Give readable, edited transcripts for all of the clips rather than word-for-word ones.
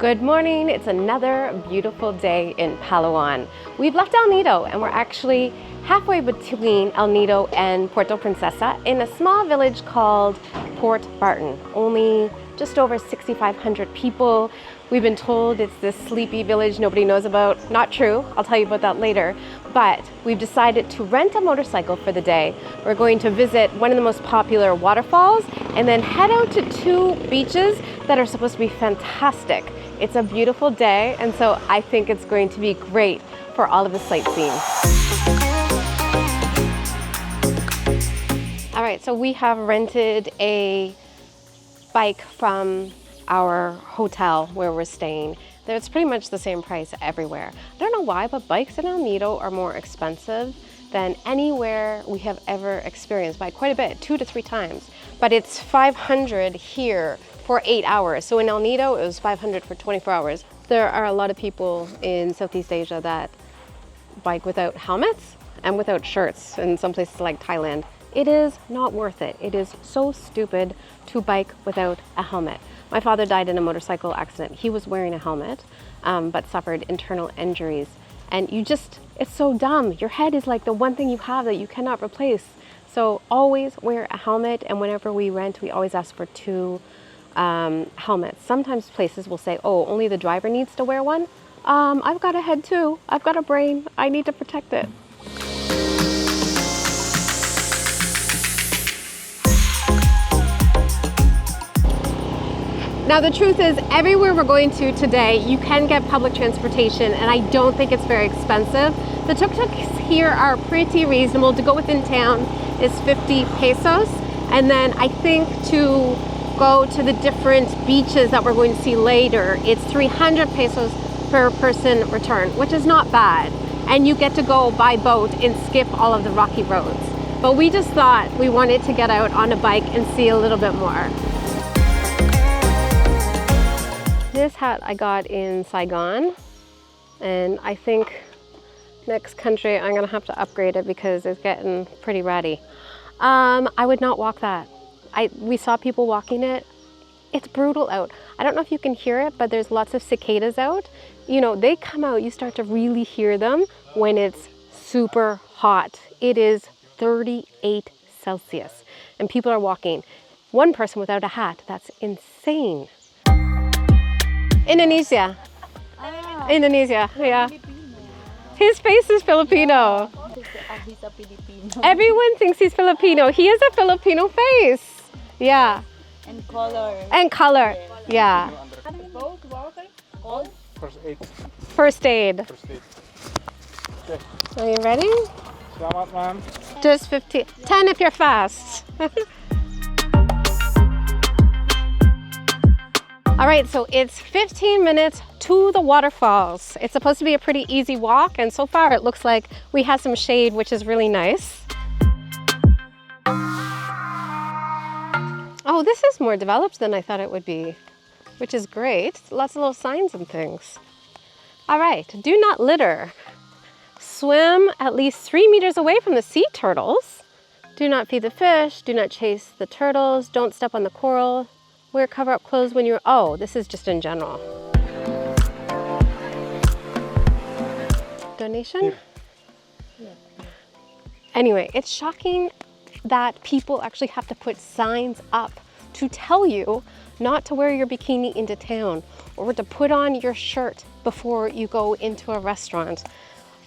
Good morning, it's another beautiful day in Palawan. We've left El Nido and we're actually halfway between El Nido and Puerto Princesa in a small village called Port Barton. Only just over 6,500 people. We've been told it's this sleepy village nobody knows about. Not true, I'll tell you about that later. But we've decided to rent a motorcycle for the day. We're going to visit one of the most popular waterfalls and then head out to two beaches that are supposed to be fantastic. It's a beautiful day, and so I think it's going to be great for all of the sightseeing. All right, so we have rented a bike from our hotel where we're staying. It's pretty much the same price everywhere. I don't know why, but bikes in El Nido are more expensive than anywhere we have ever experienced by quite a bit, 2 to 3 times. But it's 500 here for 8 hours. So in El Nido, it was 500 for 24 hours. There are a lot of people in Southeast Asia that bike without helmets and without shirts in some places like Thailand. It is not worth it. It is so stupid to bike without a helmet. My father died in a motorcycle accident. He was wearing a helmet, but suffered internal injuries. And it's so dumb. Your head is like the one thing you have that you cannot replace. So always wear a helmet. And whenever we rent, we always ask for 2 helmets. Sometimes places will say, oh, only the driver needs to wear one. I've got a head too. I've got a brain. I need to protect it. Now the truth is, everywhere we're going to today, you can get public transportation, and I don't think it's very expensive. The tuk-tuks here are pretty reasonable. To go within town is 50 pesos. And then I think to go to the different beaches that we're going to see later, it's 300 pesos per person return, which is not bad. And you get to go by boat and skip all of the rocky roads. But we just thought we wanted to get out on a bike and see a little bit more. This hat I got in Saigon, and I think next country I'm gonna have to upgrade it because it's getting pretty ratty. I would not walk that. We saw people walking it. It's brutal out. I don't know if you can hear it, but there's lots of cicadas out. You know, they come out, you start to really hear them when it's super hot. It is 38 Celsius, and people are walking. One person without a hat, that's insane. Indonesia. Ah. Indonesia, yeah. Filipino. His face is Filipino. He's a Filipino. Everyone thinks he's Filipino. He has a Filipino face. Yeah. And color. And color, yeah. First aid. First aid. First aid. Okay. Are you ready? Salamat, ma'am. Just 15. 10 if you're fast. All right, so it's 15 minutes to the waterfalls. It's supposed to be a pretty easy walk, and so far it looks like we have some shade, which is really nice. Oh, this is more developed than I thought it would be, which is great. Lots of little signs and things. All right, do not litter. Swim at least 3 meters away from the sea turtles. Do not feed the fish, do not chase the turtles, don't step on the coral. Wear cover-up clothes when you're, oh, this is just in general. Donation? Yeah. Anyway, it's shocking that people actually have to put signs up to tell you not to wear your bikini into town or to put on your shirt before you go into a restaurant.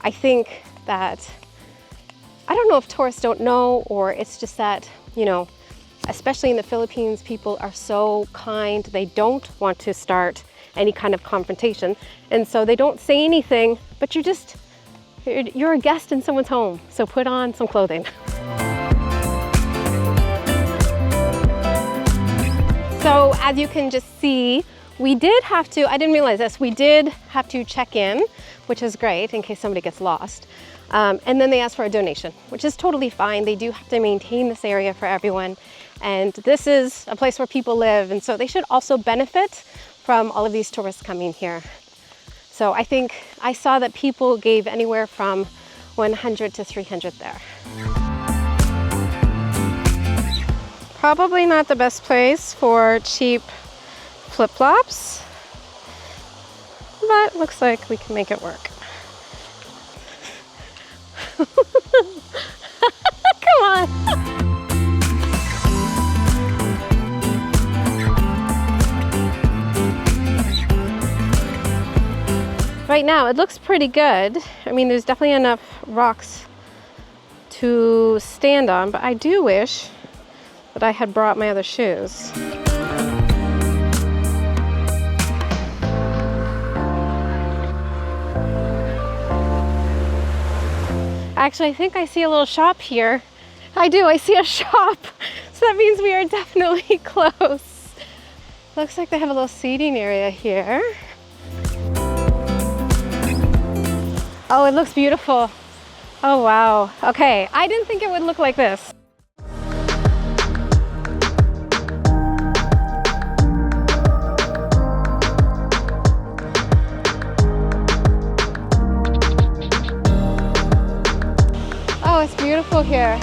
I think that, I don't know if tourists don't know, or it's just that, you know, especially in the Philippines, people are so kind. They don't want to start any kind of confrontation. And so they don't say anything, but you're a guest in someone's home. So put on some clothing. So as you can just see, we did have to, I didn't realize this, we did have to check in, which is great in case somebody gets lost. And then they asked for a donation, which is totally fine. They do have to maintain this area for everyone. And this is a place where people live, and so they should also benefit from all of these tourists coming here. So I think I saw that people gave anywhere from 100 to 300 there. Probably not the best place for cheap flip-flops. looks like we can make it work. Come on. Right now, it looks pretty good. I mean, there's definitely enough rocks to stand on, but I do wish that I had brought my other shoes. Actually, I think I see a little shop here. I do, I see a shop. So that means we are definitely close. Looks like they have a little seating area here. Oh, it looks beautiful. Oh, wow. Okay, I didn't think it would look like this. Oh, it's beautiful here.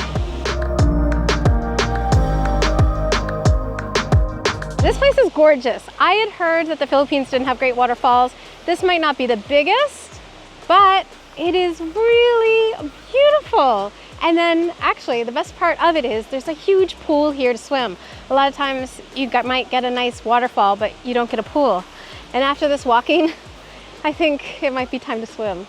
This place is gorgeous. I had heard that the Philippines didn't have great waterfalls. This might not be the biggest, but it is really beautiful. And then actually the best part of it is there's a huge pool here to swim. A lot of times you might get a nice waterfall, but you don't get a pool. And after this walking, I think it might be time to swim.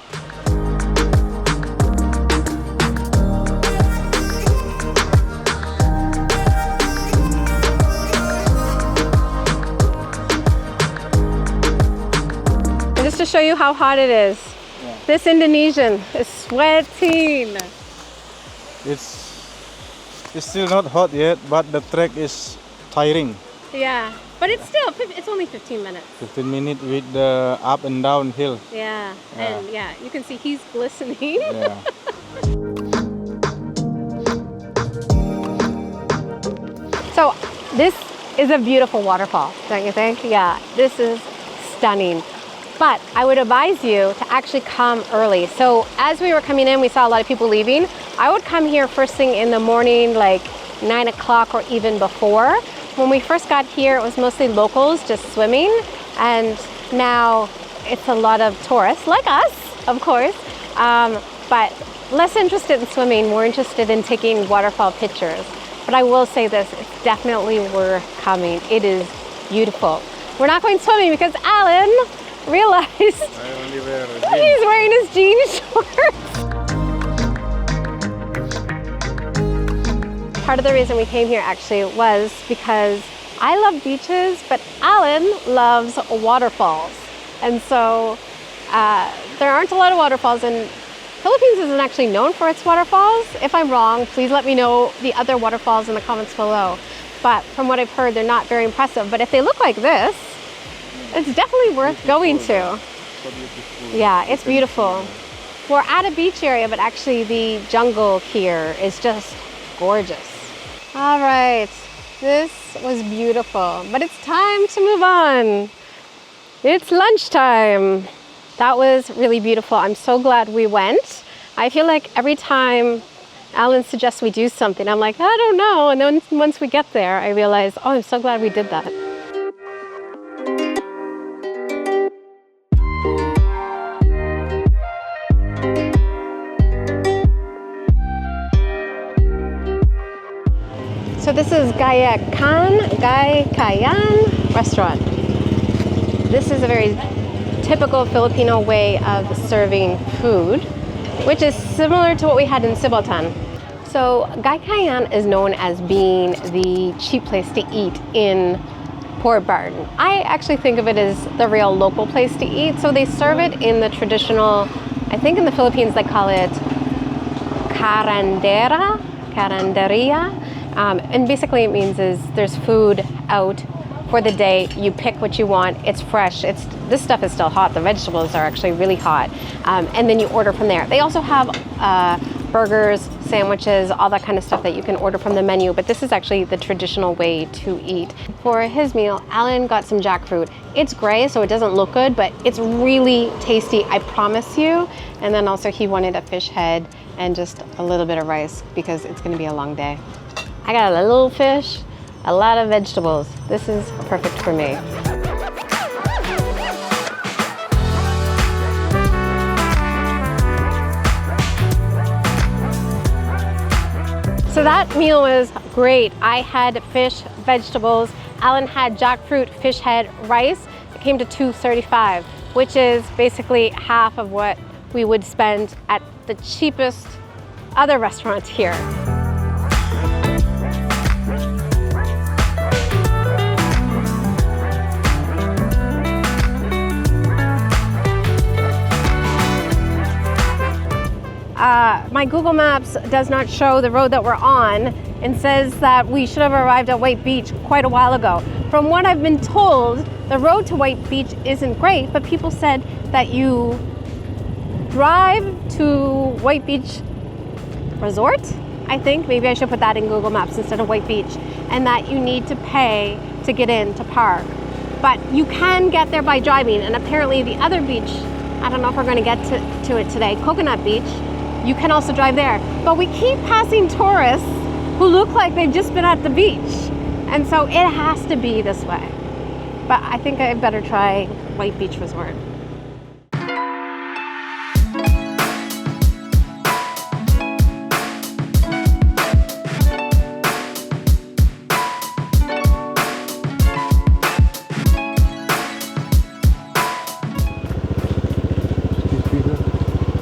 And just to show you how hot it is, this Indonesian is sweating. It's still not hot yet, but the trek is tiring. Yeah, but it's only 15 minutes. 15 minutes with the up and down hill. Yeah, and yeah, you can see he's glistening. Yeah. So this is a beautiful waterfall, don't you think? Yeah, this is stunning. But I would advise you to actually come early. So as we were coming in, we saw a lot of people leaving. I would come here first thing in the morning, like 9 o'clock or even before. When we first got here, it was mostly locals just swimming. And now it's a lot of tourists, like us, of course. But less interested in swimming, more interested in taking waterfall pictures. But I will say this, it's definitely worth coming. It is beautiful. We're not going swimming because Alan realized he's wearing his jean shorts. Part of the reason we came here actually was because I love beaches, but Alan loves waterfalls. And so there aren't a lot of waterfalls, and Philippines isn't actually known for its waterfalls. If I'm wrong, please let me know the other waterfalls in the comments below. But from what I've heard, they're not very impressive. But if they look like this, it's definitely worth going to. Yeah, it's beautiful. We're at a beach area, but actually the jungle here is just gorgeous. All right, this was beautiful, but it's time to move on. It's lunchtime. That was really beautiful. I'm so glad we went. I feel like every time Alan suggests we do something, I'm like, I don't know. And then once we get there, I realize, oh, I'm so glad we did that. So this is Gacayan Restaurant. This is a very typical Filipino way of serving food, which is similar to what we had in Cibotan. So Gacayan is known as being the cheap place to eat in Port Barton. I actually think of it as the real local place to eat. So they serve it in the traditional, I think in the Philippines they call it caranderia. And basically it means is there's food out for the day, you pick what you want, it's fresh, this stuff is still hot, the vegetables are actually really hot, and then you order from there. They also have burgers, sandwiches, all that kind of stuff that you can order from the menu, but this is actually the traditional way to eat. For his meal, Alan got some jackfruit. It's gray, so it doesn't look good, but it's really tasty, I promise you. And then also he wanted a fish head and just a little bit of rice because it's gonna be a long day. I got a little fish, a lot of vegetables. This is perfect for me. that meal was great. I had fish, vegetables. Alan had jackfruit, fish head, rice. It came to $2.35, which is basically half of what we would spend at the cheapest other restaurant here. My Google Maps does not show the road that we're on and says that we should have arrived at White Beach quite a while ago. From what I've been told, the road to White Beach isn't great, but people said that you drive to White Beach Resort, I think. Maybe I should put that in Google Maps instead of White Beach, and that you need to pay to get in to park. But you can get there by driving, and apparently the other beach, I don't know if we're going to get to it today, Coconut Beach, you can also drive there. But we keep passing tourists who look like they've just been at the beach. And so it has to be this way. But I think I better try White Beach Resort.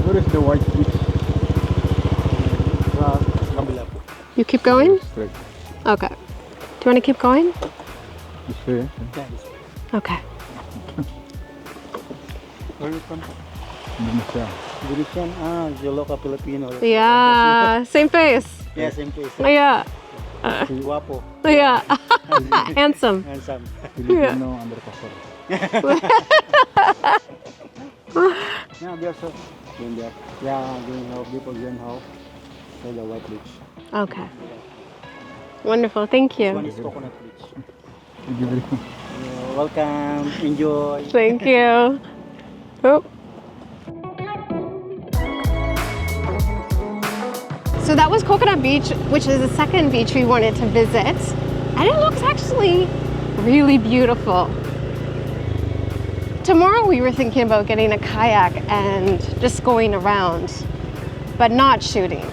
Where is the White Beach? You keep going? Straight. Okay. Do you want to keep going? This way. Okay. Where are you from? Indonesia. Indonesian, Joloka Filipino. Yeah, same face. Yeah, same place. Yeah. Guapo. Yeah. Handsome. Handsome. Filipino undercover. Yeah, biasa. Yun there. Yeah, greenhouse, people greenhouse. So the White Beach. Okay. Wonderful. Thank One you. is Coconut Beach. Thank you very much. You're welcome. Enjoy. Thank you. Oh. So that was Coconut Beach, which is the second beach we wanted to visit. And it looks actually really beautiful. Tomorrow we were thinking about getting a kayak and just going around, but not shooting.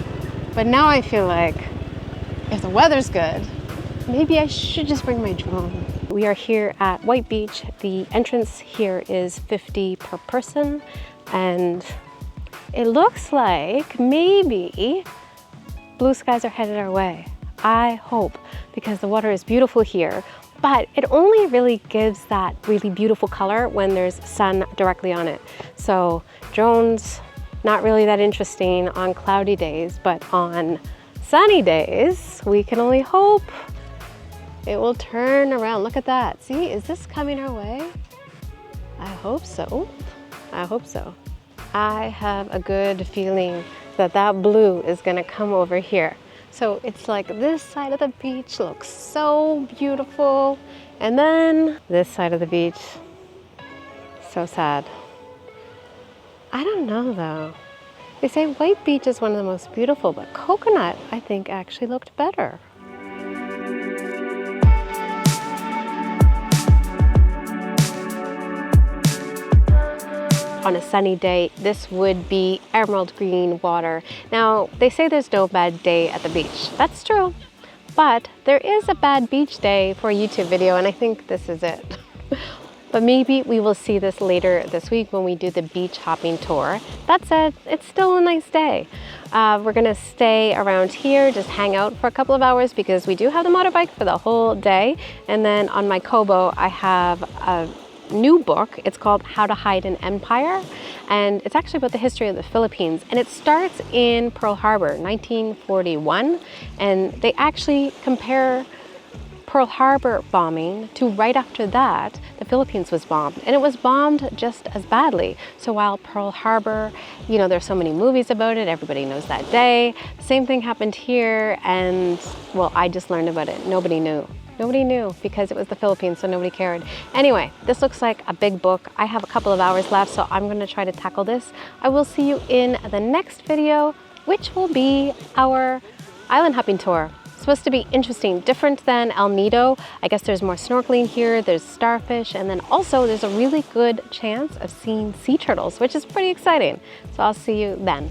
But now I feel like if the weather's good, maybe I should just bring my drone. We are here at White Beach. The entrance here is $50 per person, and it looks like maybe blue skies are headed our way. I hope, because the water is beautiful here, but it only really gives that really beautiful color when there's sun directly on it. So drones, not really that interesting on cloudy days, but on sunny days, we can only hope it will turn around. Look at that. See, is this coming our way? I hope so. I hope so. I have a good feeling that that blue is gonna come over here. So it's like this side of the beach looks so beautiful. And then this side of the beach, so sad. I don't know though. They say White Beach is one of the most beautiful, but Coconut, I think, actually looked better. On a sunny day, this would be emerald green water. Now, they say there's no bad day at the beach. That's true, but there is a bad beach day for a YouTube video, and I think this is it. But maybe we will see this later this week when we do the beach hopping tour. That said, it's still a nice day. We're gonna stay around here, just hang out for a couple of hours because we do have the motorbike for the whole day. And then on my Kobo, I have a new book. It's called How to Hide an Empire, and it's actually about the history of the Philippines, and it starts in Pearl Harbor, 1941, and they actually compare Pearl Harbor bombing to right after that, the Philippines was bombed, and it was bombed just as badly. So while Pearl Harbor, you know, there's so many movies about it, everybody knows that day, the same thing happened here, and well, I just learned about it. Nobody knew. Nobody knew because it was the Philippines, so nobody cared. Anyway, this looks like a big book. I have a couple of hours left, so I'm gonna try to tackle this. I will see you in the next video, which will be our island hopping tour. It's supposed to be interesting, different than El Nido. I guess there's more snorkeling here, there's starfish, and then also there's a really good chance of seeing sea turtles, which is pretty exciting. So I'll see you then.